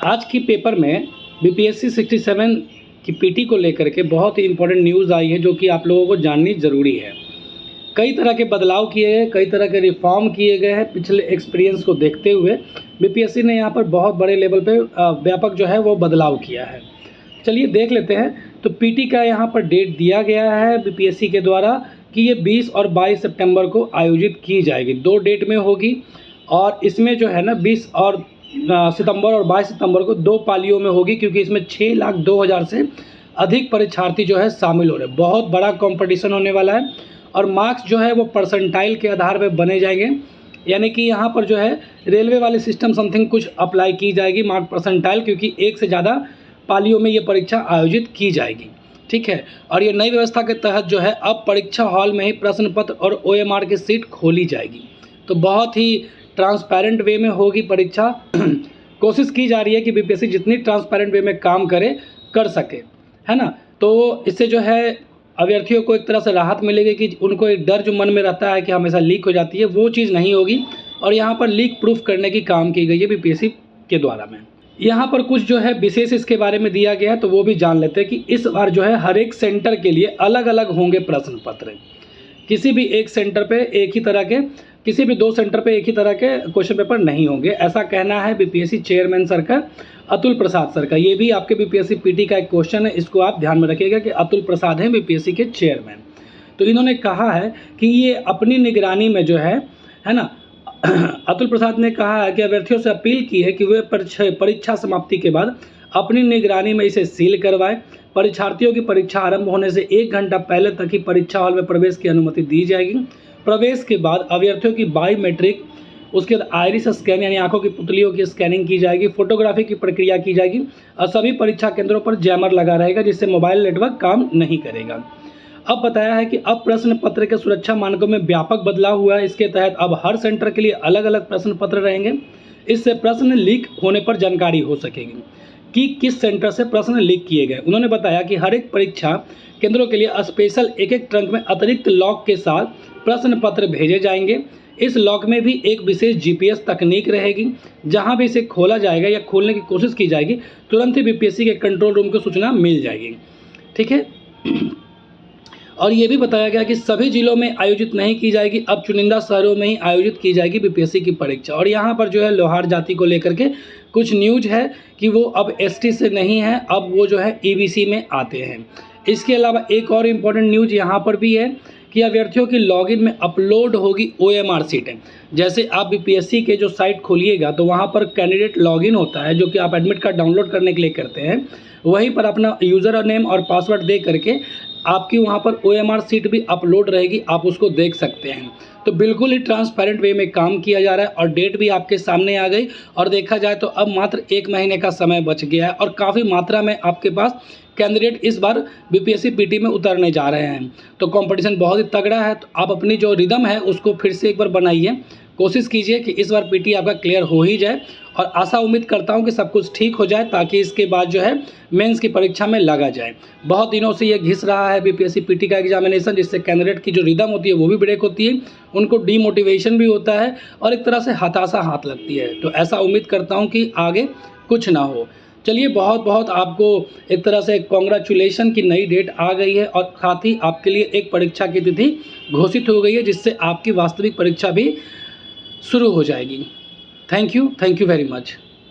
आज की पेपर में बीपीएससी 67 की पीटी को लेकर के बहुत ही इंपॉर्टेंट न्यूज़ आई है जो कि आप लोगों को जाननी ज़रूरी है। कई तरह के बदलाव किए गए, कई तरह के रिफॉर्म किए गए हैं पिछले एक्सपीरियंस को देखते हुए। बीपीएससी ने यहाँ पर बहुत बड़े लेवल पे व्यापक जो है वो बदलाव किया है। चलिए देख लेते हैं। तो पीटी का यहाँ पर डेट दिया गया है बीपीएससी के द्वारा कि ये 20 और 22 सितंबर को आयोजित की जाएगी। 2 डेट में होगी और इसमें जो है ना 20 और सितंबर और 22 सितंबर को 2 पालियों में होगी, क्योंकि इसमें 6,02,000 से अधिक परीक्षार्थी जो है शामिल हो रहे हैं। बहुत बड़ा कंपटीशन होने वाला है और मार्क्स जो है वो परसेंटाइल के आधार पर बने जाएंगे। यानी कि यहाँ पर जो है रेलवे वाले सिस्टम समथिंग कुछ अप्लाई की जाएगी मार्क परसेंटाइल, क्योंकि एक से ज़्यादा पालियों में ये परीक्षा आयोजित की जाएगी। ठीक है। और ये नई व्यवस्था के तहत जो है अब परीक्षा हॉल में ही प्रश्न पत्र और ओएमआर की सीट खोली जाएगी। तो बहुत ही ट्रांसपेरेंट वे में होगी परीक्षा। कोशिश की जा रही है कि बीपीएससी जितनी ट्रांसपेरेंट वे में काम कर सके, है ना। तो इससे जो है अभ्यर्थियों को एक तरह से राहत मिलेगी कि उनको एक डर जो मन में रहता है कि हमेशा लीक हो जाती है, वो चीज़ नहीं होगी। और यहाँ पर लीक प्रूफ करने की काम की गई है बीपीएससी के द्वारा में। यहाँ पर कुछ जो है विशेष इसके बारे में दिया गया है, तो वो भी जान लेते हैं कि इस बार जो है हर एक सेंटर के लिए अलग अलग होंगे प्रश्न पत्र। किसी भी एक सेंटर पे एक ही तरह के, किसी भी 2 सेंटर पे एक ही तरह के क्वेश्चन पेपर नहीं होंगे, ऐसा कहना है बीपीएससी चेयरमैन सर का, अतुल प्रसाद सर का। ये भी आपके बीपीएससी पीटी का एक क्वेश्चन है, इसको आप ध्यान में रखिएगा कि अतुल प्रसाद हैं बीपीएससी के चेयरमैन। तो इन्होंने कहा है कि ये अपनी निगरानी में जो है ना, अतुल प्रसाद ने कहा है कि अभ्यर्थियों से अपील की है कि वे परीक्षा समाप्ति के बाद अपनी निगरानी में इसे सील करवाएं। परीक्षार्थियों की परीक्षा आरंभ होने से 1 घंटा पहले तक ही परीक्षा हॉल में प्रवेश की अनुमति दी जाएगी। प्रवेश के बाद अभ्यर्थियों की बायोमेट्रिक, उसके बाद आइरिस स्कैन यानी आंखों की पुतलियों की स्कैनिंग की जाएगी, फोटोग्राफी की प्रक्रिया की जाएगी और सभी परीक्षा केंद्रों पर जैमर लगा रहेगा, जिससे मोबाइल नेटवर्क काम नहीं करेगा। अब बताया है कि अब प्रश्न पत्र के सुरक्षा मानकों में व्यापक बदलाव हुआ है। इसके तहत अब हर सेंटर के लिए अलग अलग प्रश्न पत्र रहेंगे। इससे प्रश्न लीक होने पर जानकारी हो सकेगी कि किस सेंटर से प्रश्न लीक किए गए। उन्होंने बताया कि हर एक परीक्षा केंद्रों के लिए स्पेशल एक ट्रंक में अतिरिक्त लॉक के साथ प्रश्न पत्र भेजे जाएंगे। इस लॉक में भी एक विशेष जीपीएस तकनीक रहेगी। जहां भी इसे खोला जाएगा या खोलने की कोशिश की जाएगी, तुरंत ही बीपीएससी के कंट्रोल रूम को सूचना मिल जाएगी। ठीक है। और ये भी बताया गया कि सभी जिलों में आयोजित नहीं की जाएगी, अब चुनिंदा शहरों में ही आयोजित की जाएगी बीपीएससी की परीक्षा। और यहाँ पर जो है लोहार जाति को लेकर के कुछ न्यूज है कि वो अब एसटी से नहीं है, अब वो जो है ईबीसी में आते हैं। इसके अलावा एक और इम्पॉर्टेंट न्यूज यहाँ पर भी है कि अभ्यर्थियों की लॉगिन में अपलोड होगी ओएमआर सीटें। जैसे आप बीपीएससी के जो साइट खोलिएगा तो वहाँ पर कैंडिडेट लॉगिन होता है, जो कि आप एडमिट कार्ड डाउनलोड करने के लिए करते हैं। वहीं पर अपना यूज़र नेम और पासवर्ड दे करके आपकी वहाँ पर ओएमआर सीट भी अपलोड रहेगी, आप उसको देख सकते हैं। तो बिल्कुल ही ट्रांसपेरेंट वे में काम किया जा रहा है और डेट भी आपके सामने आ गई। और देखा जाए तो अब मात्र 1 महीने का समय बच गया है और काफ़ी मात्रा में आपके पास कैंडिडेट इस बार बीपीएससी पीटी में उतरने जा रहे हैं। तो कंपटीशन बहुत ही तगड़ा है। तो आप अपनी जो रिदम है उसको फिर से एक बार बनाइए, कोशिश कीजिए कि इस बार पीटी आपका क्लियर हो ही जाए। और आशा उम्मीद करता हूं कि सब कुछ ठीक हो जाए, ताकि इसके बाद जो है मेंस की परीक्षा में लगा जाए। बहुत दिनों से ये घिस रहा है बीपीएससी पीटी का एग्जामिनेशन, जिससे कैंडिडेट की जो रिदम होती है वो भी ब्रेक होती है, उनको डीमोटिवेशन भी होता है और एक तरह से हताशा हाथ लगती है। तो ऐसा उम्मीद करता हूँ कि आगे कुछ ना हो। चलिए, बहुत बहुत आपको एक तरह से कॉन्ग्रेचुलेशन की नई डेट आ गई है और साथ ही आपके लिए एक परीक्षा की तिथि घोषित हो गई है, जिससे आपकी वास्तविक परीक्षा भी शुरू हो जाएगी। Thank you very much.